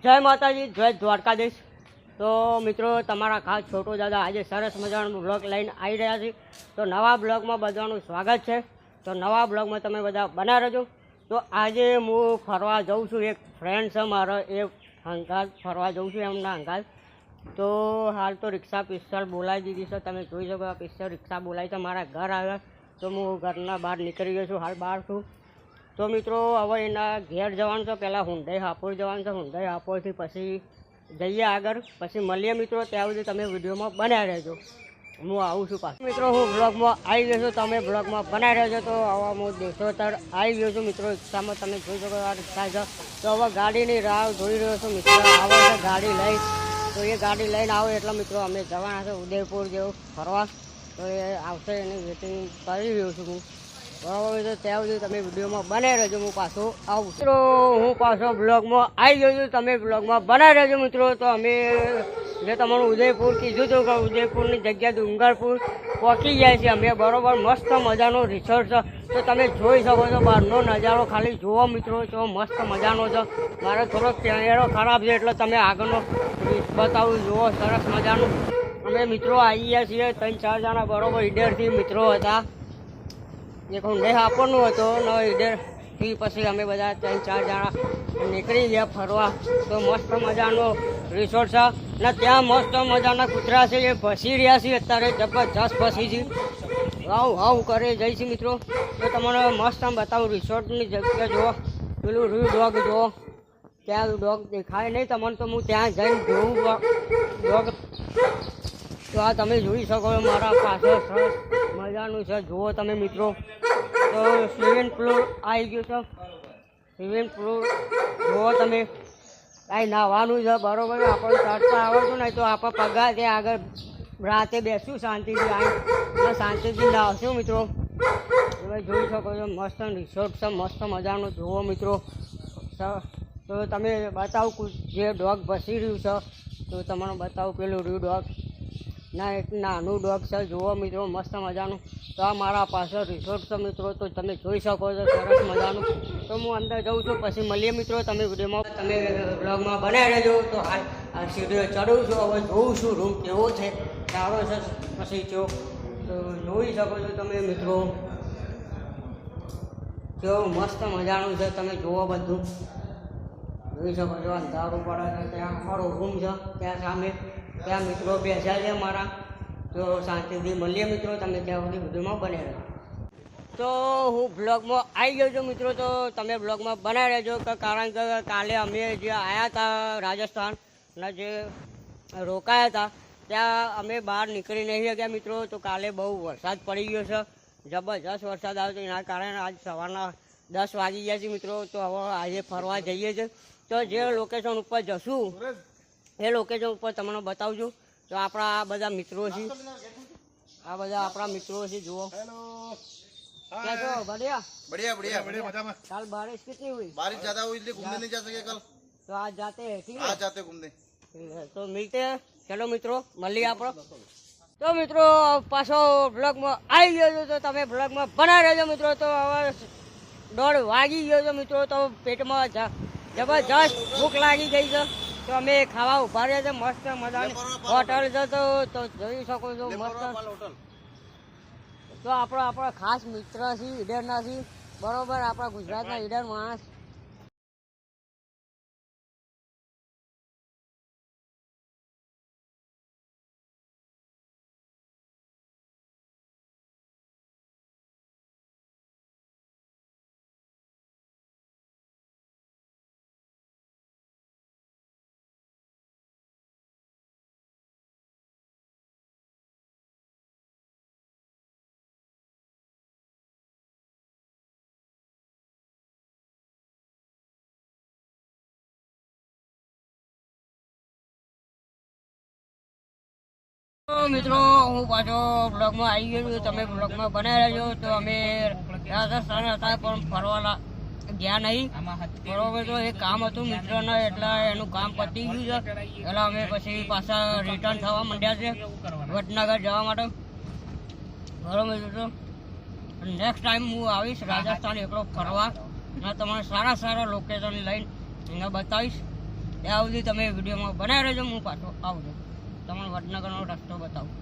જય માતાજી, જય દ્વારકાધીશ। તો મિત્રો, તમારા ખાસ છોટો દાદા આજે સરસ મજાનો બ્લોગ લઈને આવી રહ્યા છે। તો નવા બ્લોગમાં બધાનું સ્વાગત છે। તો નવા બ્લોગમાં તમે બધા બના રહેજો। તો આજે હું ફરવા જાઉં છું, એક ફ્રેન્ડ છે મારો, એ હંગાત ફરવા જાઉં છું એમના હંગાત। તો હાલ તો રિક્ષા પિસ્તોલ બોલાવી દીધી છે, તમે જોઈ શકો પિસ્તોલ રિક્ષા બોલાવી છે મારા ઘર આવ્યા। તો હું ઘરના બહાર નીકળી ગયો છું, હાલ બહાર છું। તો મિત્રો, હવે એના ઘેર જવાનું છે, પહેલાં હુંડાઈ હાપોર જવાનું છે, હુંડાઈ હાપોરથી પછી જઈએ આગળ, પછી મળીએ મિત્રો। ત્યાં સુધી તમે વિડીયોમાં બનાવી રહેજો, હું આવું છું પાછું। મિત્રો, હું બ્લોગમાં આવી ગયો છું, તમે બ્લોગમાં બનાવી રહેજો। તો હવે હું દેશોતર આવી ગયો છું મિત્રો, રિક્ષામાં તમે જોઈ શકો આ રિક્ષા છે। તો હવે ગાડીની રાહ જોઈ રહ્યો છું મિત્રો, આવે છે ગાડી લઈ, તો એ ગાડી લઈને આવો એટલે મિત્રો અમે જવાના છે ઉદયપુર જેવું ફરવા। તો એ આવશે એની વેટિંગ કરી રહ્યો છું હું, બરાબર છે। ત્યાં સુધી તમે વિડીયોમાં બનાવી રહેજો, હું પાછો આવું મિત્રો, હું પાછો બ્લોગમાં આવી ગયો છું, તમે બ્લોગમાં બનાવી રહેજો મિત્રો। તો અમે જે તમારું ઉદયપુર કીધું હતું કે ઉદયપુરની જગ્યા ડુંગરપુર પહોંચી જાય છે અમે, બરાબર। મસ્ત મજાનો રિસોર્ટ છે, તો તમે જોઈ શકો છો બહારનો નજારો, ખાલી જુઓ મિત્રો, તો મસ્ત મજાનો છે। મારો થોડોક કેમેરો ખરાબ છે એટલે તમે આગળનો બતાવું, જુઓ સરસ મજાનું। અમે મિત્રો આવી ગયા છીએ 3-4 જણા, બરાબર। ઈડરથી મિત્રો હતા, એક હુંડાઈ હાપોરનું હતો ને ઈડરથી પછી અમે બધા 3-4 જણા નીકળી ગયા ફરવા। તો મસ્ત મજાનો રિસોર્ટ છે ને ત્યાં મસ્ત મજાના કૂતરા છે, એ ભસી રહ્યા છે અત્યારે, જબરજસ્ત ભસી છે, હાવ હાવ કરે જઈ છે મિત્રો। તો તમને મસ્ત આમ બતાવું રિસોર્ટની જગ્યા જુઓ, પેલું રૂ ડોગ જુઓ, ત્યાં ડોગ દેખાય નહીં તમને, તો હું ત્યાં જઈને જોઉં ડોગ। તો આ તમે જોઈ શકો છો મારા પાછળ સરસ મજાનું છે, જુઓ તમે મિત્રો। તો સ્વિમિંગ પુલ આવી ગયું છે, સ્વિમિંગ પુલ જુઓ તમે, કાંઈ નાહવાનું છે, બરાબર। આપણે ચડતા આવડતું નહીં તો આપણે પગાર ત્યાં આગળ રાતે બેસું શાંતિથી, આવી શાંતિથી નાહશું મિત્રો। તમે જોઈ શકો છો મસ્ત રિસોર્ટ છે, મસ્ત મજાનું જુઓ મિત્રો। તો તમે બતાવું જે ડોગ ભસી રહ્યું છે, તો તમને બતાવું પેલું રૂ ડોગ ના, એક નાનું ડોગ છે, જુઓ મિત્રો મસ્ત મજાનું। તો આ મારા પાછળ રિસોર્ટ છે મિત્રો, તો તમે જોઈ શકો છો સરસ મજાનું। તો હું અંદર જાઉં છું, પછી મળીએ મિત્રો, તમે વિડીયોમાં તમે બ્લોગમાં બનાવી રહેજો। તો હાલ આ સીડીઓ ચડું છું, હવે જોઉં છું રૂમ કેવો છે, સારો છે પછી જો, તો જોઈ શકો છો તમે મિત્રો, કેવું મસ્ત મજાનું છે, તમે જુઓ બધું જોઈ શકો છો। અંધારું પડે છે, ત્યાં અમારો રૂમ છે, ત્યાં સામે ત્યાં મિત્રો બેસ્યા છે મારા। તો શાંતિથી મળીએ મિત્રો, તમે ત્યાં સુધી વિડીયોમાં બનાવી રહેજો। તો હું બ્લોગમાં આવી ગયો છું મિત્રો, તો તમે બ્લોગમાં બનાવી રહેજો, કારણ કે કાલે અમે જે આવ્યા હતા રાજસ્થાનના, જે રોકાયા હતા ત્યાં અમે બહાર નીકળી નહીં ગયા મિત્રો। તો કાલે બહુ વરસાદ પડી ગયો છે, જબરજસ્ત વરસાદ આવ્યો, તો એના કારણે આજ સવારના 10 વાગી ગયા છે મિત્રો। તો હવે આજે ફરવા જઈએ છીએ, તો જે લોકેશન ઉપર જશું એ લોકેશન ઉપર તમને બતાવજો। તો આપણા બધા મિત્રો છે, આ બધા આપણા મિત્રો છે, જુઓ। कैसे हो? बढ़िया बढ़िया बढ़िया बढ़िया मजा में। कल बारिश कितनी हुई? बारिश ज्यादा हुई इसलिए घूमने नहीं जा सके कल। तो आज जाते हैं, ठीक है? आज जाते घूमने। तो मिलते हैं, चलो મિત્રો મળીએ આપણે। તો મિત્રો પાછો બ્લોગમાં આવી ગયો છો, તો તમે બ્લોગમાં બનાવી રહેજો મિત્રો। તો હવે 1:30 વાગી ગયો છે મિત્રો, તો પેટમાં જબરજસ્ત ભૂખ લાગી ગઈ છે, તો અમે ખાવા ઉભા રહ્યા છે, મસ્ત મજાની હોટલ છે, તો જોઈ શકો છો મસ્ત। તો આપણા ખાસ મિત્ર છે, ઈડરના છે, બરોબર, આપણા ગુજરાતના ઈડર માણસ। મિત્રો હું પાછો બ્લોગમાં આવી ગયો છું, તમે બ્લોગમાં બનાવી રહેજો। તો અમે રાજસ્થાન હતા પણ ફરવાના ગયા નહીં, બરોબર। તો એક કામ હતું મિત્રને, એટલે એનું કામ પતી ગયું છે, એટલે અમે પછી પાછા રિટર્ન થવા માંડ્યા છે વડનગર જવા માટે, બરોબર। તો નેક્સ્ટ ટાઈમ હું આવીશ રાજસ્થાન એકલો ફરવા, અને તમારે સારા સારા લોકેશન લઈને એને બતાવીશ। ત્યાં સુધી તમે વિડીયોમાં બનાવી રહેજો. હું પાછો આવું છું, તમને વડનગરનો રસ્તો બતાવું.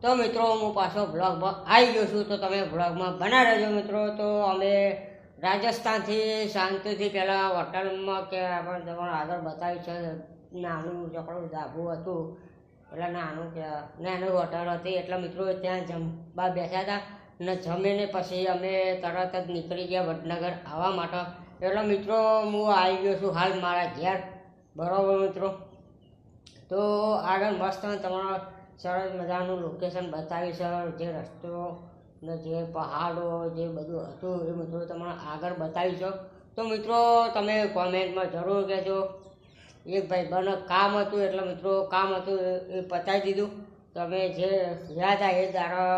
તો મિત્રો હું પાછો બ્લોગમાં આવી ગયો છું, તો તમે બ્લોગમાં બનાવી રહેજો મિત્રો. તો અમે રાજસ્થાનથી શાંતિથી પહેલાં હોટલમાં કે આપણે તમારે આગળ બતાવ્યું છે, નાનું ચોકડું ધાબું હતું, એટલે નાનું કે નાનું હોટલ હતી. એટલે મિત્રો ત્યાં જમવા બેસ્યા હતા ને જમીને પછી અમે તરત જ નીકળી ગયા વડનગર આવવા માટે. એટલે મિત્રો હું આવી ગયો છું હાલ મારા ઘેર, બરાબર મિત્રો. તો આગળ મસ્ત તમારા સરસ મજાનું લોકેશન બતાવ્યું છે, જે રસ્તો ને જે પહાડો જે બધું હતું એ મિત્રો તમને આગળ બતાવ્યું છે. તો મિત્રો તમે કોમેન્ટમાં જરૂર કહેજો. એક ભાઈ કામ હતું, એટલે મિત્રો કામ હતું એ પતાવી દીધું. તમે જે રહ્યા હતા એ દાડા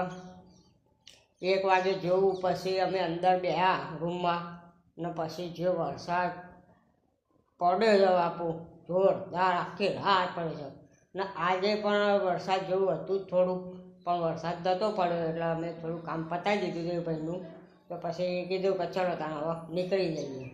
1 વાગે જેવું પછી અમે અંદર બેહ્યા રૂમમાં, ને પછી જે વરસાદ પડ્યો છે બાપુ, જોરદાર આખી રાત પડે છે. ને આજે પણ વરસાદ જેવું હતું જ થોડુંક, પણ વરસાદ નહોતો પડ્યો એટલે અમે થોડું કામ પતાવી દીધું એ ભાઈનું. તો પછી કીધું કે ચલો તાને હવે નીકળી જઈએ.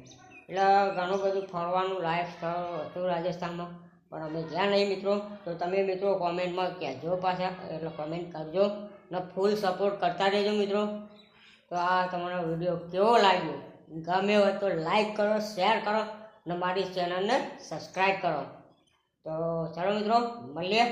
એટલે ઘણું બધું ફરવાનું લાયક સ્થળ હતું રાજસ્થાનમાં, પણ અમે જ્યાં નહીં મિત્રો. તો તમે મિત્રો કોમેન્ટમાં કહેજો પાછા, એટલે કોમેન્ટ કરજો ને ફૂલ સપોર્ટ કરતા રહેજો મિત્રો. તો આ તમારો વિડીયો કેવો લાગ્યો, ગમે હોય તો લાઈક કરો, શેર કરો ને મારી ચેનલને સબસ્ક્રાઈબ કરો. તો ચાલો મિત્રો મળીએ.